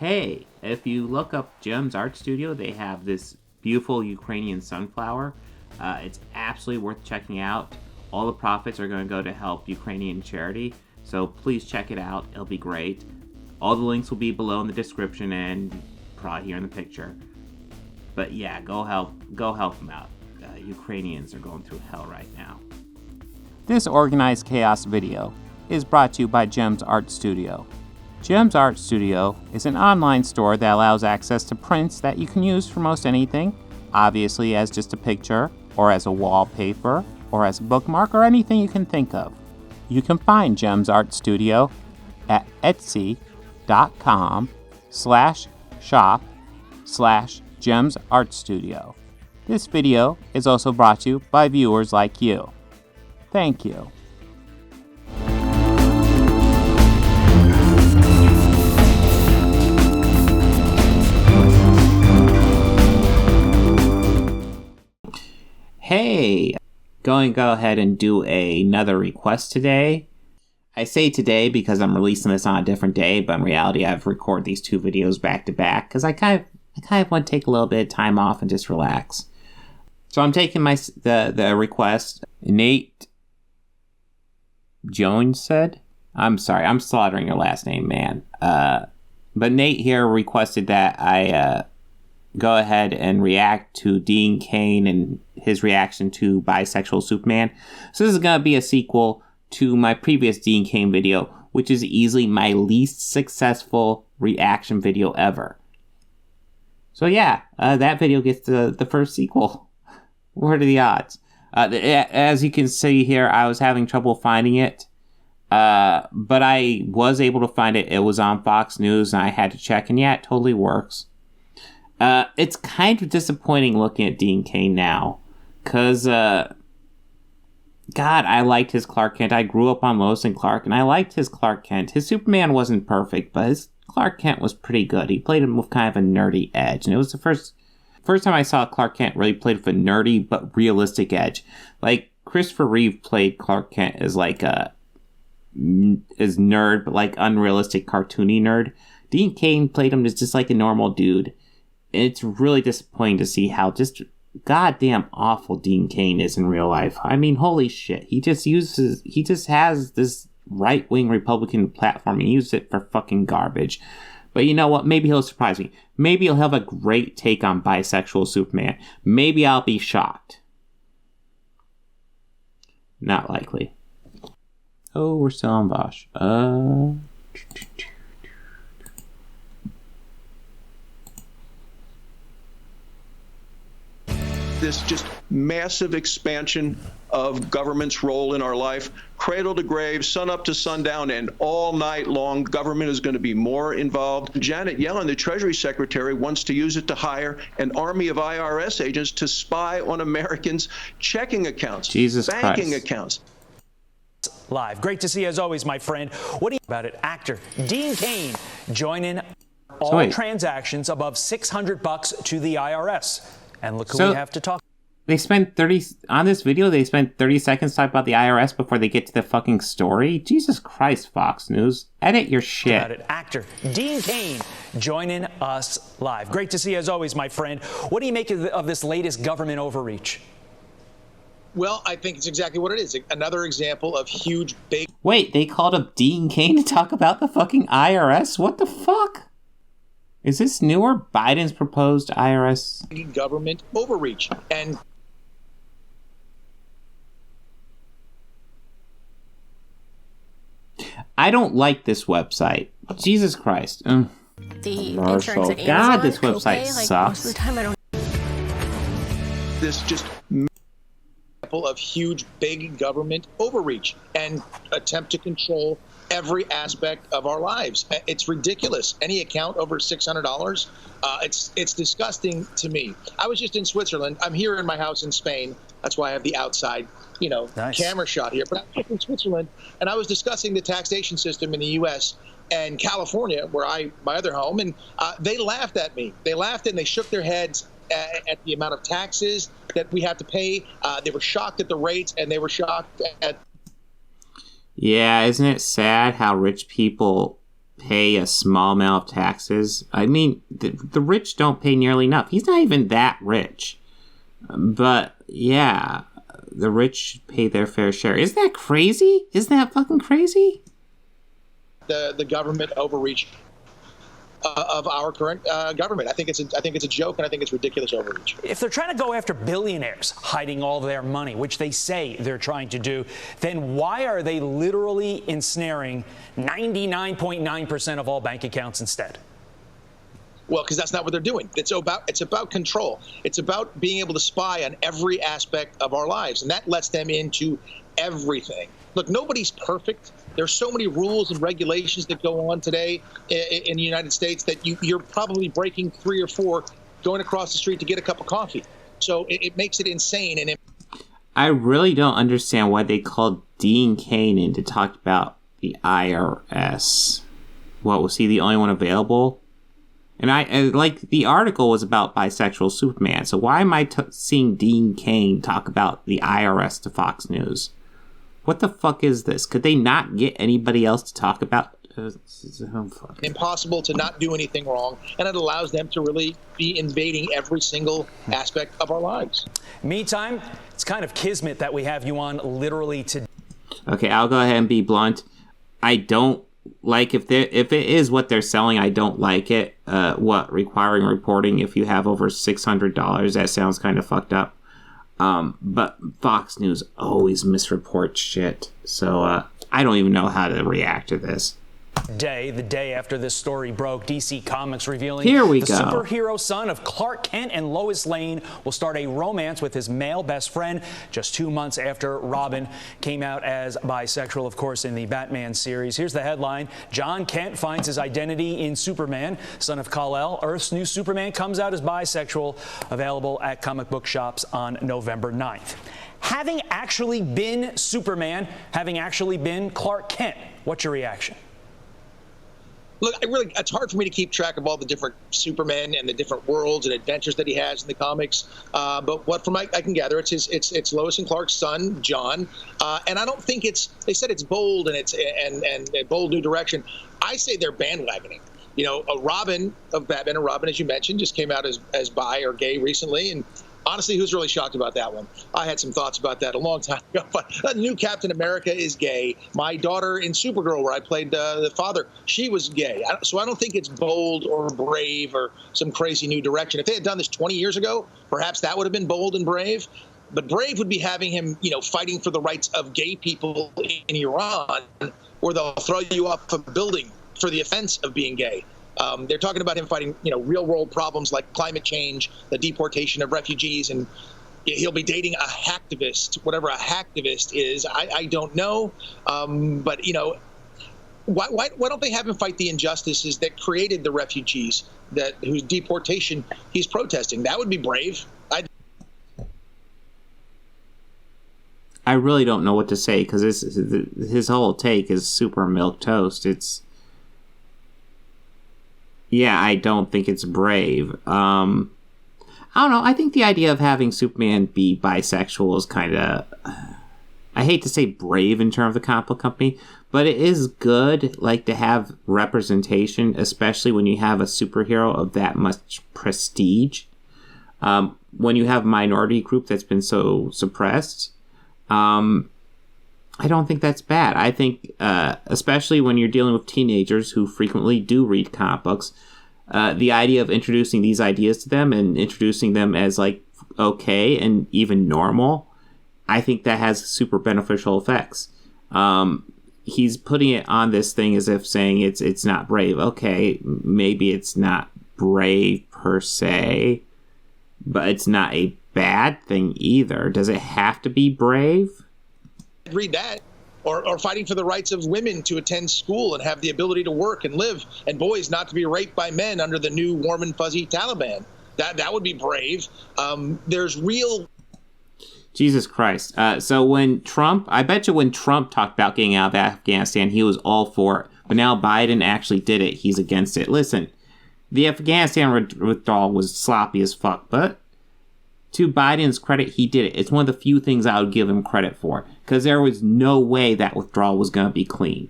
Hey, if you look up Gem's Art Studio, they have this beautiful Ukrainian sunflower. It's absolutely worth checking out. All the profits are going to go to help Ukrainian charity, so please check it out. It'll be great. All the links will be below in the description and probably here in the picture. But yeah, go help them out. Ukrainians are going through hell right now. This organized chaos video is brought to you by Gem's Art Studio. Gem's Art Studio is an online store that allows access to prints that you can use for most anything, obviously as just a picture, or as a wallpaper, or as a bookmark, or anything you can think of. You can find Gem's Art Studio at etsy.com/shop/Gem's Art Studio. This video is also brought to you by viewers like you. Thank you. Hey, go ahead and do another request today. I say today because I'm releasing this on a different day, but in reality I've recorded these two videos back to back because I kind of want to take a little bit of time off and just relax. So I'm taking the request. Nate Jones said, I'm sorry, I'm slaughtering your last name, man. But Nate here requested that I go ahead and react to Dean Cain and his reaction to Bisexual Superman. So this is going to be a sequel to my previous Dean Cain video, which is easily my least successful reaction video ever. So yeah, that video gets the first sequel. What are the odds? As you can see here, I was having trouble finding it. But I was able to find it. It was on Fox News and I had to check, and yeah, it totally works. It's kind of disappointing looking at Dean Cain now, because, God, I liked his Clark Kent. I grew up on Lois and Clark, and I liked his Clark Kent. His Superman wasn't perfect, but his Clark Kent was pretty good. He played him with kind of a nerdy edge, and it was the first time I saw Clark Kent really played with a nerdy but realistic edge. Like, Christopher Reeve played Clark Kent as like as nerd, but like unrealistic, cartoony nerd. Dean Cain played him as just like a normal dude. It's really disappointing to see how just goddamn awful Dean Cain is in real life. I mean, holy shit. He just has this right-wing Republican platform and uses it for fucking garbage. But you know what? Maybe he'll surprise me. Maybe he'll have a great take on Bisexual Superman. Maybe I'll be shocked. Not likely. Oh, we're still on Bosch. This just massive expansion of government's role in our life, cradle to grave, sun up to sundown, and all night long, government is going to be more involved. Janet Yellen, the Treasury Secretary, wants to use it to hire an army of IRS agents to spy on Americans' checking accounts, banking accounts. Live. Great to see you as always, my friend. What do you about it? Actor Dean Cain joining all transactions above $600 to the IRS. And look who we have to talk. They spent 30 on this video. They spent 30 seconds talking about the IRS before they get to the fucking story. Jesus Christ, Fox News, edit your shit. About it. Actor Dean Cain joining us live. Great to see you as always, my friend. What do you make of this latest government overreach? Well, I think it's exactly what it is. Another example of huge, big... Wait, they called up Dean Cain to talk about the fucking IRS? What the fuck? Is this newer? Biden's proposed IRS? Government overreach. And I don't like this website. Jesus Christ. The insurance at Amazon, God, this website sucks. Most of the time I don't... This just... of huge, big government overreach and attempt to control every aspect of our lives. It's ridiculous. Any account over $600, it's disgusting to me. I was just in Switzerland. I'm here in my house in Spain. That's why I have the outside, nice camera shot here. But I'm just in Switzerland, and I was discussing the taxation system in the U.S. and California, where my other home, and they laughed at me. They laughed and they shook their heads at the amount of taxes that we have to pay. They were shocked at the rates, and they were shocked at... Yeah, isn't it sad how rich people pay a small amount of taxes. I mean, the rich don't pay nearly enough. He's not even that rich. But, yeah, the rich pay their fair share. Isn't that crazy? Isn't that fucking crazy? The government overreach of our current government. I think it's a joke, and I think it's ridiculous overreach. If they're trying to go after billionaires hiding all their money, which they say they're trying to do, then why are they literally ensnaring 99.9% of all bank accounts instead? Well, because that's not what they're doing. It's about control. It's about being able to spy on every aspect of our lives, and that lets them into everything. Look, nobody's perfect. There's so many rules and regulations that go on today in the United States that you're probably breaking 3 or 4 going across the street to get a cup of coffee. So it makes it insane. And I really don't understand why they called Dean Cain in to talk about the IRS. What, was he the only one available? And the article was about bisexual Superman. So why am I seeing Dean Cain talk about the IRS to Fox News? What the fuck is this? Could they not get anybody else to talk about? Impossible to not do anything wrong, and it allows them to really be invading every single aspect of our lives. Meantime, it's kind of kismet that we have you on literally today. Okay, I'll go ahead and be blunt. I don't like if it is what they're selling. I don't like it. Requiring reporting if you have over $600? That sounds kind of fucked up. But Fox News always misreports shit. So I don't even know how to react to this. The day after this story broke, DC Comics revealing the superhero son of Clark Kent and Lois Lane will start a romance with his male best friend just 2 months after Robin came out as bisexual, of course, in the Batman series. Here's the headline. John Kent finds his identity in Superman. Son of Kal-El, Earth's new Superman, comes out as bisexual. Available at comic book shops on November 9th. Having actually been Superman, having actually been Clark Kent, what's your reaction? Look, it's hard for me to keep track of all the different Supermen and the different worlds and adventures that he has in the comics. But what from I can gather, it's Lois and Clark's son, John. And I don't think they said it's bold and it's a bold new direction. I say they're bandwagoning. You know, a Robin of Batman and Robin, as you mentioned, just came out as bi or gay recently. And honestly, who's really shocked about that one? I had some thoughts about that a long time ago. But a new Captain America is gay. My daughter in Supergirl, where I played the father, she was gay. So I don't think it's bold or brave or some crazy new direction. If they had done this 20 years ago, perhaps that would have been bold and brave. But brave would be having him, fighting for the rights of gay people in Iran, where they'll throw you off a building for the offense of being gay. They're talking about him fighting, real-world problems like climate change, the deportation of refugees, and he'll be dating a hacktivist, whatever a hacktivist is. I don't know. But, why don't they have him fight the injustices that created the refugees whose deportation he's protesting? That would be brave. I really don't know what to say because his whole take is super milquetoast. Yeah, I don't think it's brave. I don't know. I think the idea of having Superman be bisexual is kind of... I hate to say brave in terms of the comic book company, but it is good, to have representation, especially when you have a superhero of that much prestige. When you have a minority group that's been so suppressed, I don't think that's bad. I think, especially when you're dealing with teenagers who frequently do read comic books, the idea of introducing these ideas to them and introducing them as okay and even normal, I think that has super beneficial effects. He's putting it on this thing as if saying it's not brave. Okay, maybe it's not brave per se, but it's not a bad thing either. Does it have to be brave? Read that. Or fighting for the rights of women to attend school and have the ability to work and live, and boys not to be raped by men under the new warm and fuzzy Taliban. That would be brave. There's real... Jesus Christ. So when Trump talked about getting out of Afghanistan, he was all for it. But now Biden actually did it. He's against it. Listen, the Afghanistan withdrawal was sloppy as fuck, but to Biden's credit, he did it. It's one of the few things I would give him credit for, because there was no way that withdrawal was going to be clean.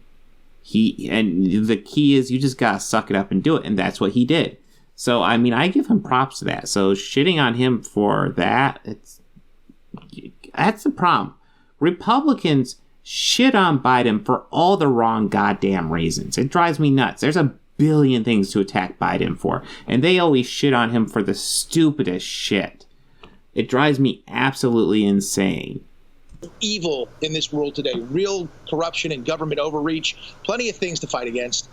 And the key is you just gotta suck it up and do it, and that's what he did. So, I mean, I give him props to that. So, shitting on him for that, that's the problem. Republicans shit on Biden for all the wrong goddamn reasons. It drives me nuts. There's a billion things to attack Biden for, and they always shit on him for the stupidest shit. It drives me absolutely insane. Evil in this world today, real corruption and government overreach, plenty of things to fight against,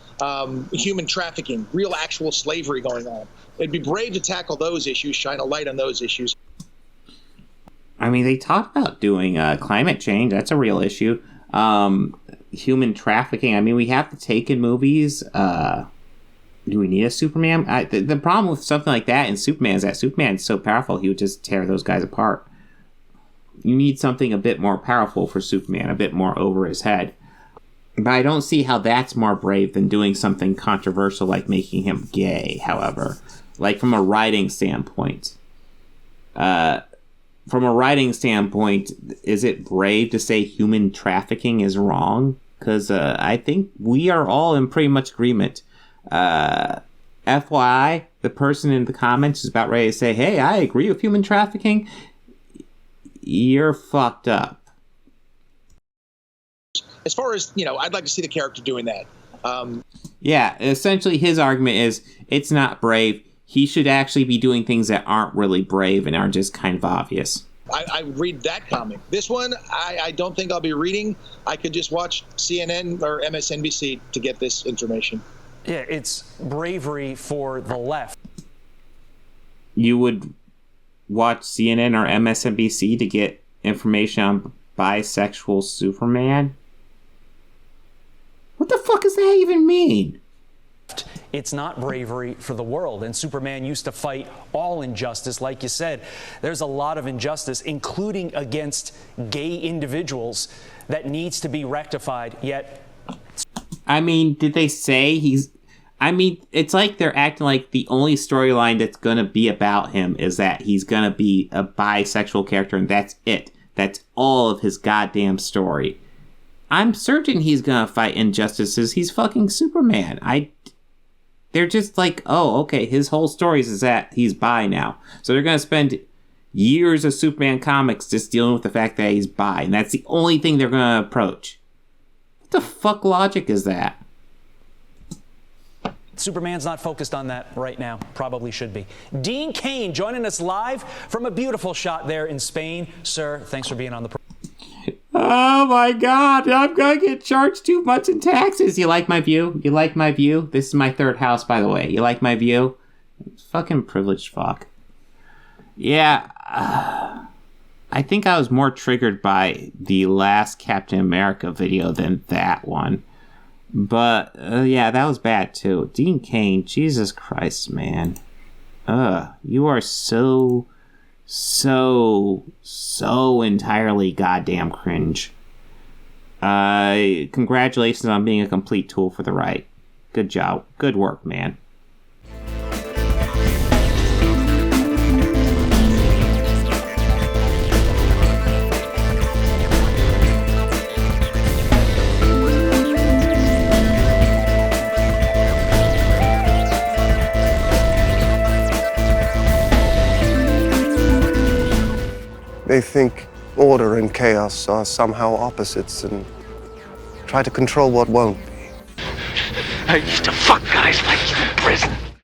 human trafficking, real actual slavery going on. It'd be brave to tackle those issues, shine a light on those issues. I mean, they talked about doing climate change. That's a real issue. Human trafficking. I mean, we have the Taken movies. Do we need a Superman? The problem with something like that in Superman is that Superman's so powerful, he would just tear those guys apart. You need something a bit more powerful for Superman, a bit more over his head. But I don't see how that's more brave than doing something controversial like making him gay, however. Like, from a writing standpoint. Is it brave to say human trafficking is wrong? Because I think we are all in pretty much agreement. FYI, the person in the comments is about ready to say, hey, I agree with human trafficking. You're fucked up. As far as, I'd like to see the character doing that. Yeah, essentially his argument is it's not brave. He should actually be doing things that aren't really brave and are just kind of obvious. I read that comic. This one, I don't think I'll be reading. I could just watch CNN or MSNBC to get this information. Yeah, it's bravery for the left. You would watch CNN or MSNBC to get information on bisexual Superman? What the fuck does that even mean? It's not bravery for the world. And Superman used to fight all injustice. Like you said, there's a lot of injustice, including against gay individuals, that needs to be rectified. Yet, I mean, did they say it's like they're acting like the only storyline that's going to be about him is that he's going to be a bisexual character, and that's it. That's all of his goddamn story. I'm certain he's going to fight injustices. He's fucking Superman. They're just like, oh, okay, his whole story is that he's bi now. So they're going to spend years of Superman comics just dealing with the fact that he's bi, and that's the only thing they're going to approach. What the fuck logic is that? Superman's not focused on that right now. Probably should be. Dean Cain joining us live from a beautiful shot there in Spain. Sir, thanks for being on the program. Oh my God, I'm going to get charged too much in taxes. You like my view? You like my view? This is my third house, by the way. You like my view? Fucking privileged fuck. Yeah, I think I was more triggered by the last Captain America video than that one. But, yeah, that was bad, too. Dean Cain, Jesus Christ, man. You are so entirely goddamn cringe. Congratulations on being a complete tool for the right. Good job. Good work, man. They think order and chaos are somehow opposites and try to control what won't be. I used to fuck guys like you in prison.